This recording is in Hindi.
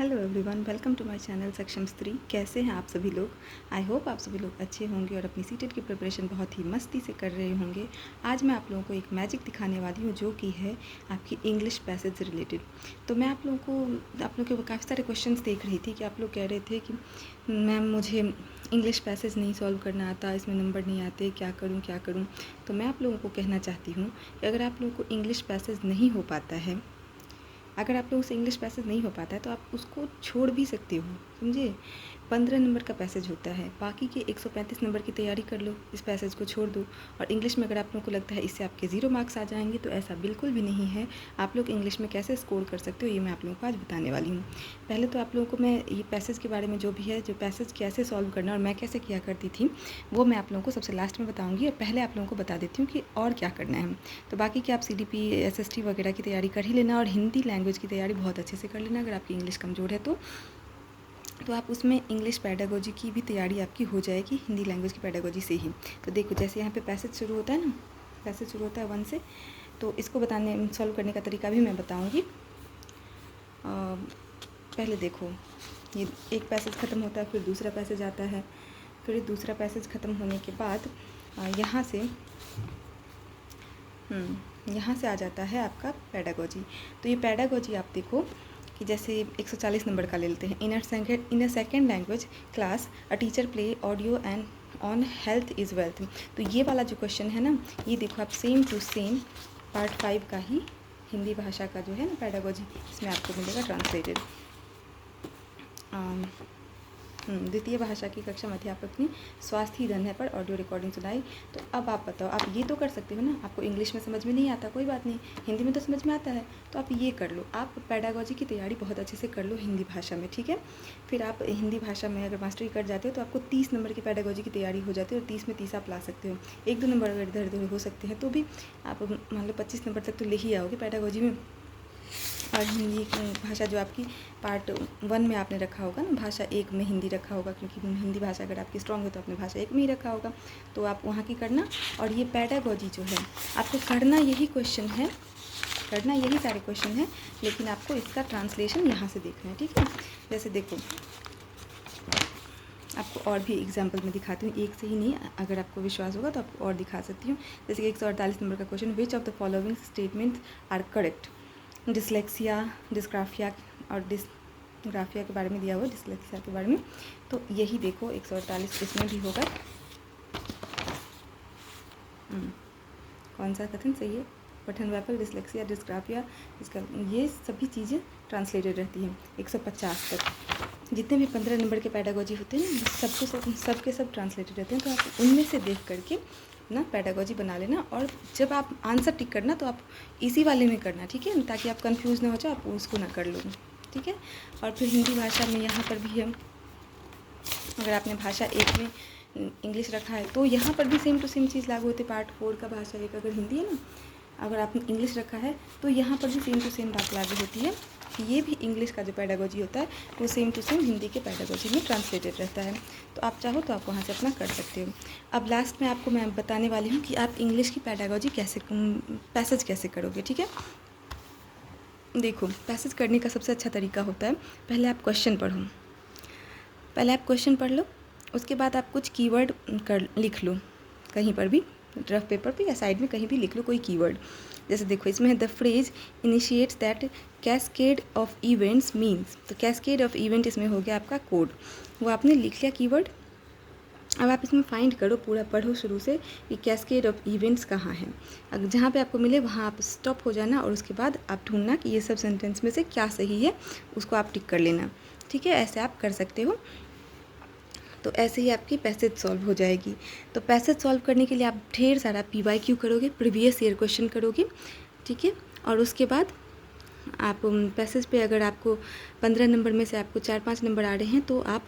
Hello everyone, welcome to my channel Saksham Stree. कैसे हैं आप सभी लोग? आई होप आप सभी लोग अच्छे होंगे और अपनी सीटेट की प्रिपरेशन बहुत ही मस्ती से कर रहे होंगे। आज मैं आप लोगों को एक मैजिक दिखाने वाली हूँ जो कि है आपकी इंग्लिश पैसेज से रिलेटेड। तो मैं आप लोगों के काफ़ी सारे क्वेश्चंस देख रही थी कि आप लोग कह रहे थे कि मैम मुझे इंग्लिश पैसेज नहीं सॉल्व करना आता, इसमें नंबर नहीं आते, क्या करूँ। तो मैं आप लोगों को कहना चाहती हूँ कि अगर आप लोगों को इंग्लिश पैसेज नहीं हो पाता है, अगर आप लोगों से इंग्लिश पैसेज नहीं हो पाता है तो आप उसको छोड़ भी सकते हो, समझे। 15 नंबर का पैसेज होता है, बाकी के 135 नंबर की तैयारी कर लो, इस पैसेज को छोड़ दो। और इंग्लिश में अगर आप लोगों को लगता है इससे आपके 0 मार्क्स आ जाएंगे, तो ऐसा बिल्कुल भी नहीं है। आप लोग इंग्लिश में कैसे स्कोर कर सकते हो ये मैं आप लोगों को आज बताने वाली हूँ। पहले तो आप लोगों को मैं ये पैसेज के बारे में जो भी है, जो पैसेज कैसे सॉल्व करना और मैं कैसे किया करती थी, वो मैं आप लोगों को सबसे लास्ट में बताऊँगी। और पहले आप लोगों को बता देती हूँ कि और क्या करना है। तो बाकी कि आप CDP SST वगैरह की तैयारी कर ही लेना और हिंदी लैंग्वेज की तैयारी बहुत अच्छे से कर लेना। अगर आपकी इंग्लिश कमज़ोर है तो आप उसमें इंग्लिश पैडागोजी की भी तैयारी आपकी हो जाएगी हिंदी लैंग्वेज की पैडागोजी से ही। तो देखो, जैसे यहाँ पे पैसेज शुरू होता है ना, पैसेज शुरू होता है 1 से, तो इसको बताने सॉल्व करने का तरीका भी मैं बताऊँगी। पहले देखो, ये एक पैसेज ख़त्म होता है, फिर दूसरा पैसेज आता है, फिर दूसरा पैसेज ख़त्म होने के बाद यहाँ से आ जाता है आपका पैडागोजी। तो ये पैडागोजी आप देखो कि जैसे 140 नंबर का ले लेते हैं। In a second language class a teacher play audio and on health is wealth. तो ये वाला जो क्वेश्चन है ना, ये देखो आप सेम टू सेम पार्ट 5 का ही हिंदी भाषा का जो है ना पैडागोजी, इसमें आपको मिलेगा ट्रांसलेटेड। द्वितीय भाषा की कक्षा में अध्यापक ने स्वास्थ्य ही धन है पर ऑडियो रिकॉर्डिंग सुनाई। तो अब आप बताओ, आप ये तो कर सकते हो ना। आपको इंग्लिश में समझ में नहीं आता, कोई बात नहीं, हिंदी में तो समझ में आता है, तो आप ये कर लो। आप पैडागोजी की तैयारी बहुत अच्छे से कर लो हिंदी भाषा में, ठीक है। फिर आप हिंदी भाषा में अगर मास्टरी कर जाते हो तो आपको 30 नंबर की पैडागोजी की तैयारी हो जाती है और 30 में 30 आप ला सकते हो। 1-2 नंबर अगर इधर उधर हो सकते हैं तो भी आप मान लो 25 नंबर तक तो ले ही आओगे पैडागोजी में। और हिंदी भाषा जो आपकी पार्ट 1 में आपने रखा होगा ना, भाषा 1 में हिंदी रखा होगा, क्योंकि हिंदी भाषा अगर आपकी स्ट्रांग हो तो आपने भाषा 1 में ही रखा होगा, तो आप वहाँ की करना। और ये पैडागोजी जो है आपको करना यही क्वेश्चन है, करना यही सारे क्वेश्चन हैं, लेकिन आपको इसका ट्रांसलेशन यहाँ से देखना है, ठीक है। जैसे देखो, आपको और भी एग्जाम्पल में दिखाती हूँ, एक से ही नहीं, अगर आपको विश्वास होगा तो आपको और दिखा सकती हूँ। जैसे कि 148 नंबर का question, which of the following statements are correct. Dyslexia, dysgraphia और डिसग्राफिया के बारे में दिया हुआ, डिसलेक्सिया के बारे में। तो यही देखो 148 इसमें भी होगा। कौन सा कथन सही है? पठन वैफल, डिसलेक्सिया, डिस्ग्राफिया, इसका ये सभी चीज़ें ट्रांसलेटेड रहती हैं 150 तक। जितने भी 15 नंबर के पैडागोजी होते हैं ना, सबके सब ट्रांसलेटेड रहते हैं। तो आप उनमें से देख करके ना पैडागोजी बना लेना, और जब आप आंसर टिक करना तो आप इसी वाले में करना, ठीक है, ताकि आप कंफ्यूज ना हो जाए, आप उसको ना कर लो, ठीक है। और फिर हिंदी भाषा में यहाँ पर भी है, अगर आपने भाषा 1 में इंग्लिश रखा है तो यहाँ पर भी सेम टू सेम चीज़ लागू होती है। पार्ट 4 का भाषा 1 अगर हिंदी है ना, अगर आपने इंग्लिश रखा है तो यहाँ पर भी सेम टू सेम बात लागू होती है। ये भी इंग्लिश का जो पैडागोजी होता है वो सेम टू सेम हिंदी के पैडागोजी में ट्रांसलेटेड रहता है। तो आप चाहो तो आप वहाँ से अपना कर सकते हो। अब लास्ट में आपको मैं बताने वाली हूँ कि आप इंग्लिश की पैडागोजी पैसेज कैसे करोगे, ठीक है। देखो, पैसेज करने का सबसे अच्छा तरीका होता है, पहले आप क्वेश्चन पढ़ लो, उसके बाद आप कुछ कीवर्ड लिख लो कहीं पर भी, रफ पेपर पे या साइड में कहीं भी लिख लो कोई कीवर्ड। जैसे देखो, इसमें है the phrase initiates that cascade of events means. तो कैस्केड ऑफ इवेंट इसमें हो गया आपका कोड, वो आपने लिख लिया कीवर्ड। अब आप इसमें फाइंड करो, पूरा पढ़ो शुरू से कि कैस्केड ऑफ इवेंट्स कहाँ है। अगर जहाँ पे आपको मिले वहाँ आप स्टॉप हो जाना और उसके बाद आप ढूंढना कि ये सब सेंटेंस में से क्या सही है, उसको आप टिक कर लेना, ठीक है। ऐसे आप कर सकते हो। तो ऐसे ही आपकी पैसेज सॉल्व हो जाएगी। तो पैसेज सॉल्व करने के लिए आप ढेर सारा PYQ करोगे, प्रीवियस ईयर क्वेश्चन करोगे, ठीक है। और उसके बाद आप पैसेज पे अगर आपको 15 नंबर में से आपको 4-5 नंबर आ रहे हैं तो आप